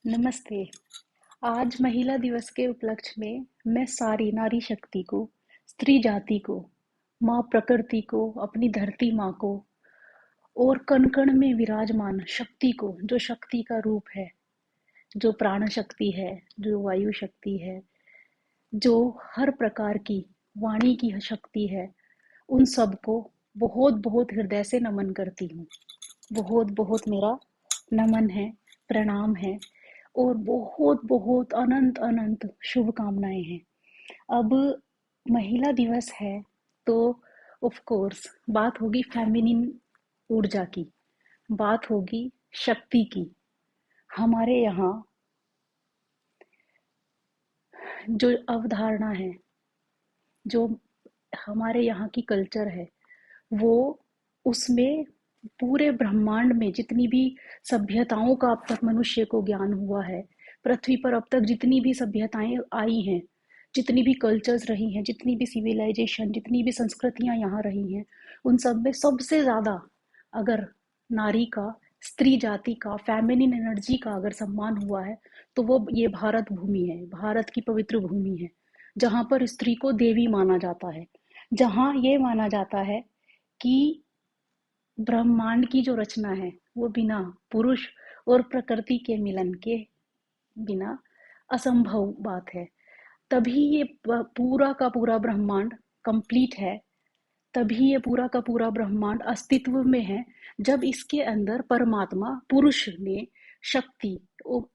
नमस्ते। आज महिला दिवस के उपलक्ष्य में मैं सारी नारी शक्ति को, स्त्री जाति को, माँ प्रकृति को, अपनी धरती माँ को और कण-कण में विराजमान शक्ति को, जो शक्ति का रूप है, जो प्राण शक्ति है, जो वायु शक्ति है, जो हर प्रकार की वाणी की शक्ति है, उन सबको बहुत-बहुत हृदय से नमन करती हूँ। बहुत-बहुत मेरा नमन है, प्रणाम है और बहुत-बहुत अनंत-अनंत शुभकामनाएँ हैं। अब महिला दिवस है तो ऑफ कोर्स बात होगी फेमिनिन ऊर्जा की, बात होगी शक्ति की। हमारे यहाँ जो अवधारणा है, जो हमारे यहाँ की कल्चर है, वो उसमें पूरे ब्रह्मांड में जितनी भी सभ्यताओं का अब तक मनुष्य को ज्ञान हुआ है, पृथ्वी पर अब तक जितनी भी सभ्यताएं आई हैं, जितनी भी कल्चर्स रही हैं, जितनी भी सिविलाइजेशन, जितनी भी संस्कृतियां यहाँ रही हैं, उन सब में सबसे ज्यादा अगर नारी का, स्त्री जाति का, फेमिनिन एनर्जी का अगर सम्मान हुआ है, तो वो ये भारत भूमि है, भारत की पवित्र भूमि है, जहाँ पर स्त्री को देवी माना जाता है, जहाँ ये माना जाता है कि ब्रह्मांड की जो रचना है वो बिना पुरुष और प्रकृति के मिलन के बिना असंभव बात है। तभी ये पूरा का पूरा ब्रह्मांड कंप्लीट है, तभी ये पूरा का पूरा ब्रह्मांड अस्तित्व में है, जब इसके अंदर परमात्मा पुरुष ने शक्ति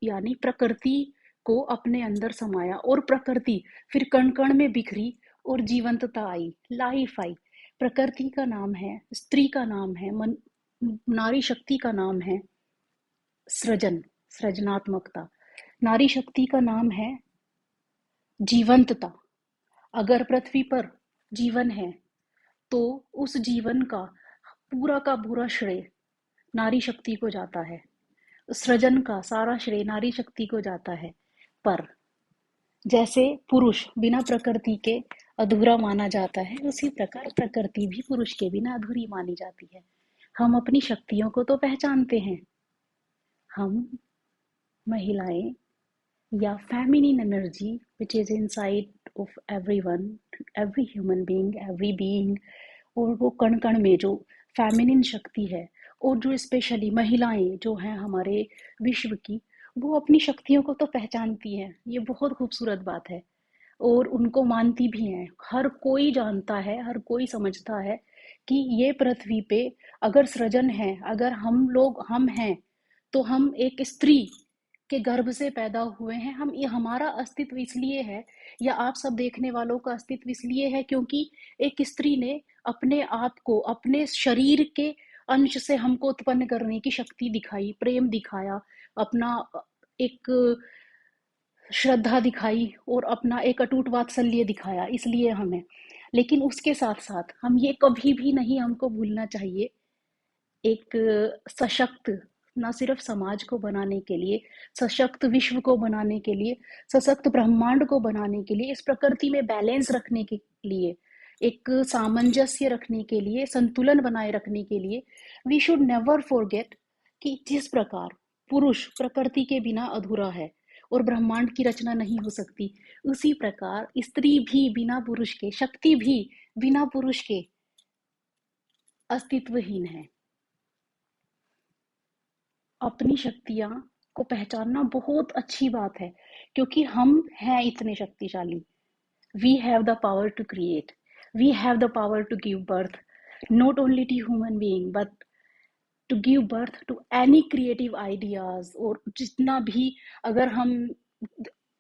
यानी प्रकृति को अपने अंदर समाया और प्रकृति फिर कण कण में बिखरी और जीवंतता आई, लाइफ आई। प्रकृति का नाम है, स्त्री का नाम है, नारी शक्ति का नाम है सृजन, सृजनात्मकता। नारी शक्ति का नाम है जीवंतता। अगर पृथ्वी पर जीवन है तो उस जीवन का पूरा श्रेय नारी शक्ति को जाता है, सृजन का सारा श्रेय नारी शक्ति को जाता है। पर जैसे पुरुष बिना प्रकृति के अधूरा माना जाता है, उसी प्रकार प्रकृति भी पुरुष के बिना अधूरी मानी जाती है। हम अपनी शक्तियों को तो पहचानते हैं, हम महिलाएं या feminine energy which is inside of everyone, every human being, every being, और वो कण कण में जो feminine शक्ति है, और जो स्पेशली महिलाएं जो हैं हमारे विश्व की, वो अपनी शक्तियों को तो पहचानती हैं, ये बहुत खूबसूरत बात है, और उनको मानती भी हैं। हर कोई जानता है, हर कोई समझता है कि ये पृथ्वी पे अगर सृजन है, अगर हम हैं, तो हम एक स्त्री के गर्भ से पैदा हुए हैं। हम ये हमारा अस्तित्व इसलिए है, या आप सब देखने वालों का अस्तित्व इसलिए है, क्योंकि एक स्त्री ने अपने आप को अपने शरीर के अंश से हमको उत्पन्न करने की शक्ति दिखाई, प्रेम दिखाया, अपना एक श्रद्धा दिखाई और अपना एक अटूट वात्सल्य दिखाया, इसलिए हमें। लेकिन उसके साथ साथ हम ये कभी भी नहीं हमको भूलना चाहिए, एक सशक्त, ना सिर्फ समाज को बनाने के लिए, सशक्त विश्व को बनाने के लिए, सशक्त ब्रह्मांड को बनाने के लिए, इस प्रकृति में बैलेंस रखने के लिए, एक सामंजस्य रखने के लिए, संतुलन बनाए रखने के लिए, वी शुड नेवर फॉरगेट कि जिस प्रकार पुरुष प्रकृति के बिना अधूरा है और ब्रह्मांड की रचना नहीं हो सकती, उसी प्रकार स्त्री भी बिना पुरुष के, शक्ति भी बिना पुरुष के अस्तित्वहीन है। अपनी शक्तियाँ को पहचानना बहुत अच्छी बात है, क्योंकि हम हैं इतने शक्तिशाली। We have the power to create. We have the power to give birth, not only to human being, but to give birth to any creative ideas। और जितना भी, अगर हम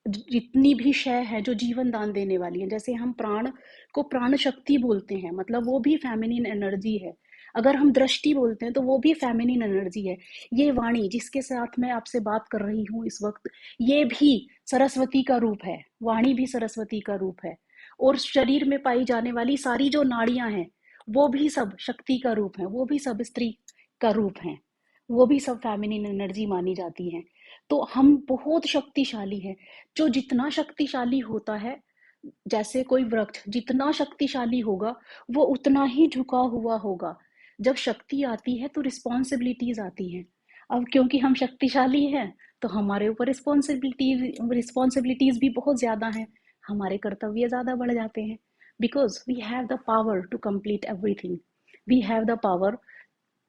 जितनी भी शय है जो जीवन दान देने वाली है, जैसे हम प्राण को प्राण शक्ति बोलते हैं, मतलब वो भी फेमिनिन एनर्जी है। अगर हम दृष्टि बोलते हैं तो वो भी फेमिनिन एनर्जी है। ये वाणी जिसके साथ मैं आपसे बात कर रही हूँ इस वक्त, ये भी सरस्वती का रूप है, वाणी भी सरस्वती का रूप है। और शरीर में पाई जाने वाली सारी जो नाड़ियां हैं, वो भी सब शक्ति का रूप है, वो भी सब स्त्री का रूप है, वो भी सब फेमिनिन एनर्जी मानी जाती हैं। तो हम बहुत शक्तिशाली हैं। जो जितना शक्तिशाली होता है, जैसे कोई वृक्ष जितना शक्तिशाली होगा, वो उतना ही झुका हुआ होगा। जब शक्ति आती है तो रिस्पॉन्सिबिलिटीज आती हैं। अब क्योंकि हम शक्तिशाली हैं, तो हमारे ऊपर रिस्पॉन्सिबिलिटीज भी बहुत ज़्यादा हैं, हमारे कर्तव्य ज़्यादा बढ़ जाते हैं, because we have the power to complete everything, we have the power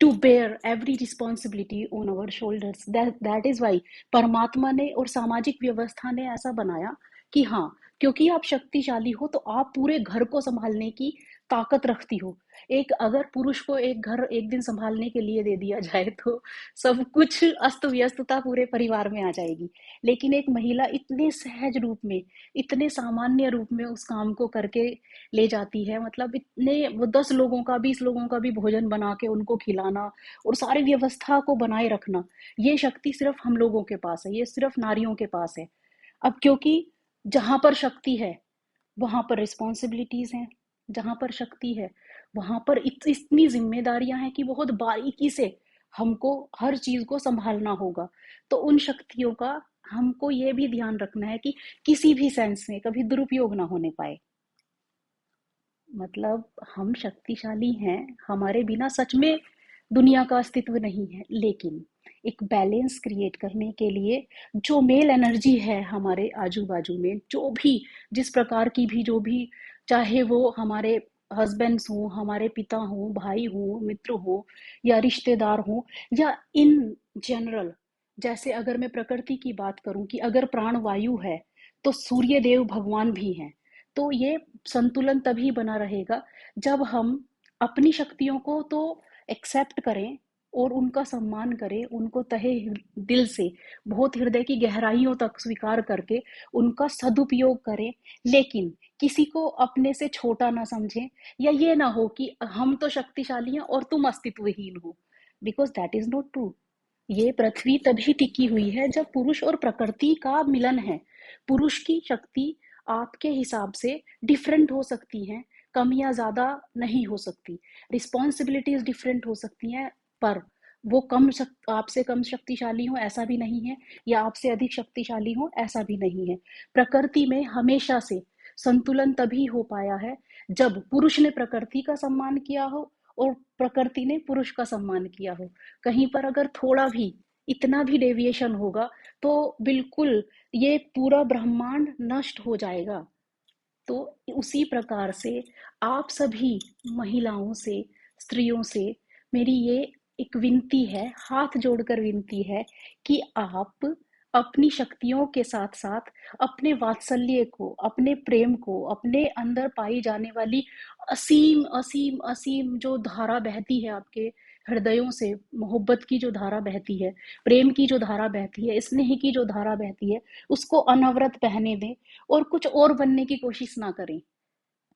to bear every responsibility on our shoulders. That is why परमात्मा ने और सामाजिक व्यवस्था ने ऐसा बनाया कि हाँ, क्योंकि आप शक्तिशाली हो तो आप पूरे घर को संभालने की ताकत रखती हो। एक अगर पुरुष को एक घर एक दिन संभालने के लिए दे दिया जाए तो सब कुछ अस्त व्यस्तता पूरे परिवार में आ जाएगी, लेकिन एक महिला इतने सहज रूप में, इतने सामान्य रूप में उस काम को करके ले जाती है, मतलब इतने वो 10 लोगों का 20 लोगों का भी भोजन बना के उनको खिलाना और सारी व्यवस्था को बनाए रखना, ये शक्ति सिर्फ हम लोगों के पास है, ये सिर्फ नारियों के पास है। अब क्योंकि जहां पर शक्ति है वहां पर रिस्पॉन्सिबिलिटीज हैं, जहां पर शक्ति है वहां पर इतनी जिम्मेदारियां हैं कि बहुत बारीकी से हमको हर चीज को संभालना होगा। तो उन शक्तियों का हमको ये भी ध्यान रखना है कि किसी भी सेंस में कभी दुरुपयोग ना होने पाए। मतलब हम शक्तिशाली हैं, हमारे बिना सच में दुनिया का अस्तित्व नहीं है, लेकिन एक बैलेंस क्रिएट करने के लिए जो मेल एनर्जी है हमारे आजू बाजू में, जो भी जिस प्रकार की भी जो भी, चाहे वो हमारे हस्बैंड्स हो, हमारे पिता हो, भाई हो, मित्र हो या रिश्तेदार हो, या इन जनरल, जैसे अगर मैं प्रकृति की बात करूं कि अगर प्राण वायु है तो सूर्य देव भगवान भी हैं। तो ये संतुलन तभी बना रहेगा जब हम अपनी शक्तियों को तो एक्सेप्ट करें और उनका सम्मान करें, उनको तहे दिल से, बहुत हृदय की गहराइयों तक स्वीकार करके उनका सदुपयोग करें, लेकिन किसी को अपने से छोटा ना समझें, या ये ना हो कि हम तो शक्तिशाली हैं और तुम अस्तित्वहीन हो, because that is not true. ये पृथ्वी तभी टिकी हुई है जब पुरुष और प्रकृति का मिलन है। पुरुष की शक्ति आपके हिसाब से डिफरेंट हो सकती हैं, कम या ज्यादा नहीं हो सकती, रिस्पॉन्सिबिलिटीज डिफरेंट हो सकती हैं, पर वो आपसे कम शक्तिशाली हो ऐसा भी नहीं है, या आपसे अधिक शक्तिशाली हो ऐसा भी नहीं है। प्रकृति में हमेशा से संतुलन तभी हो पाया है जब पुरुष ने प्रकृति का सम्मान किया हो और प्रकृति ने पुरुष का सम्मान किया हो। कहीं पर अगर थोड़ा भी, इतना भी डेविएशन होगा तो बिल्कुल ये पूरा ब्रह्मांड नष्ट हो जाएगा। तो उसी प्रकार से आप सभी महिलाओं से, स्त्रियों से मेरी ये एक विनती है, हाथ जोड़कर विनती है कि आप अपनी शक्तियों के साथ साथ अपने वात्सल्य को, अपने प्रेम को, अपने अंदर पाई जाने वाली असीम असीम असीम जो धारा बहती है आपके हृदयों से, मोहब्बत की जो धारा बहती है, प्रेम की जो धारा बहती है, स्नेह की जो धारा बहती है, उसको अनवरत बहने दें और कुछ और बनने की कोशिश ना करें।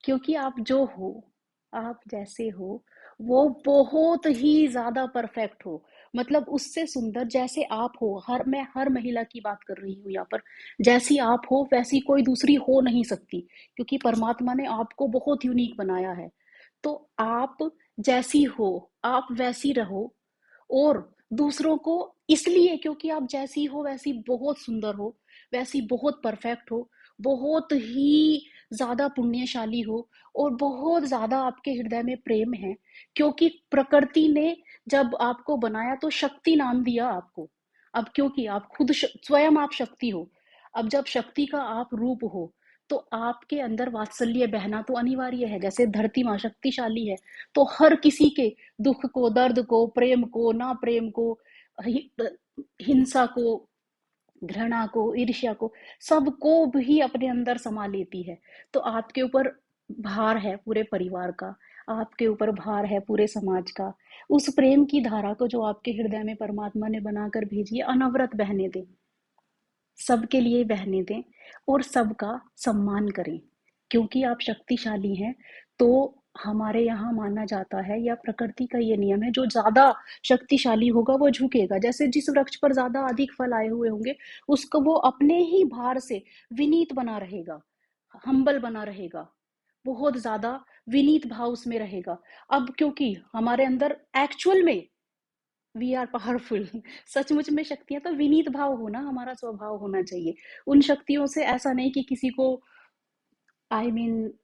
क्योंकि आप जो हो, आप जैसे हो, वो बहुत ही ज्यादा परफेक्ट हो, मतलब उससे सुंदर जैसे आप हो, मैं हर महिला की बात कर रही हूँ यहाँ पर, जैसी आप हो वैसी कोई दूसरी हो नहीं सकती, क्योंकि परमात्मा ने आपको बहुत यूनिक बनाया है। तो आप जैसी हो, आप वैसी रहो, और दूसरों को, इसलिए क्योंकि आप जैसी हो वैसी बहुत सुंदर हो, वैसी बहुत परफेक्ट हो, बहुत ही ज्यादा पुण्यशाली हो, और बहुत ज्यादा आपके हृदय में प्रेम है, क्योंकि प्रकृति ने जब आपको बनाया तो शक्ति नाम दिया आपको। अब क्योंकि आप खुद स्वयं आप शक्ति हो, अब जब शक्ति का आप रूप हो तो आपके अंदर वात्सल्य बहना तो अनिवार्य है। जैसे धरती माँ शक्तिशाली है तो हर किसी के दुख को, दर्द को, प्रेम को, ना प्रेम को, हिंसा को, घृणा को, ईर्ष्या को, सबको भी अपने अंदर समा लेती है। तो आपके ऊपर भार है पूरे परिवार का, आपके ऊपर भार है पूरे समाज का। उस प्रेम की धारा को जो आपके हृदय में परमात्मा ने बनाकर भेजी है, अनवरत बहने दें, सबके लिए बहने दें, और सबका सम्मान करें, क्योंकि आप शक्तिशाली हैं। तो हमारे यहाँ माना जाता है, या प्रकृति का ये नियम है, जो ज्यादा शक्तिशाली होगा वो झुकेगा। जैसे जिस वृक्ष पर ज्यादा अधिक फल आए हुए होंगे, उसको वो अपने ही भार से विनीत बना रहेगा, हम्बल बना रहेगा, बहुत ज्यादा विनीत भाव उसमें रहेगा। अब क्योंकि हमारे अंदर एक्चुअल में वी आर पावरफुल, सचमुच में शक्तियां, तो विनीत भाव होना हमारा स्वभाव होना चाहिए। उन शक्तियों से ऐसा नहीं कि किसी को, आई I मीन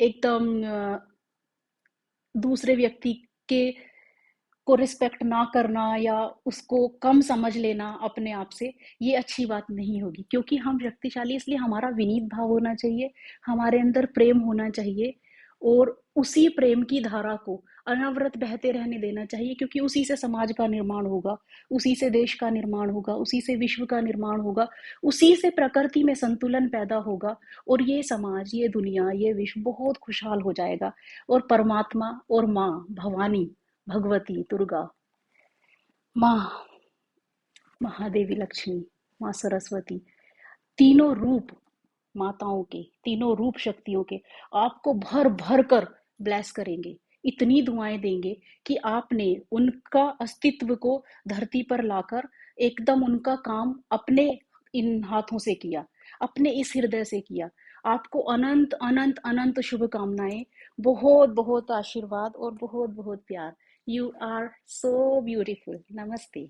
एकदम दूसरे व्यक्ति के को रिस्पेक्ट ना करना या उसको कम समझ लेना अपने आप से, ये अच्छी बात नहीं होगी। क्योंकि हम शक्तिशाली, इसलिए हमारा विनीत भाव होना चाहिए, हमारे अंदर प्रेम होना चाहिए और उसी प्रेम की धारा को अनवरत बहते रहने देना चाहिए, क्योंकि उसी से समाज का निर्माण होगा, उसी से देश का निर्माण होगा, उसी से विश्व का निर्माण होगा, उसी से प्रकृति में संतुलन पैदा होगा और ये समाज, ये दुनिया, ये विश्व बहुत खुशहाल हो जाएगा। और परमात्मा और माँ भवानी, भगवती, दुर्गा, माँ महादेवी लक्ष्मी, माँ सरस्वती, तीनों रूप माताओं के, तीनों रूप शक्तियों के आपको भर भर कर ब्लेस करेंगे, इतनी दुआएं देंगे कि आपने उनका अस्तित्व को धरती पर लाकर एकदम उनका काम अपने इन हाथों से किया, अपने इस हृदय से किया। आपको अनंत अनंत अनंत शुभकामनाएं, बहुत बहुत आशीर्वाद और बहुत बहुत प्यार। You are so beautiful. नमस्ते।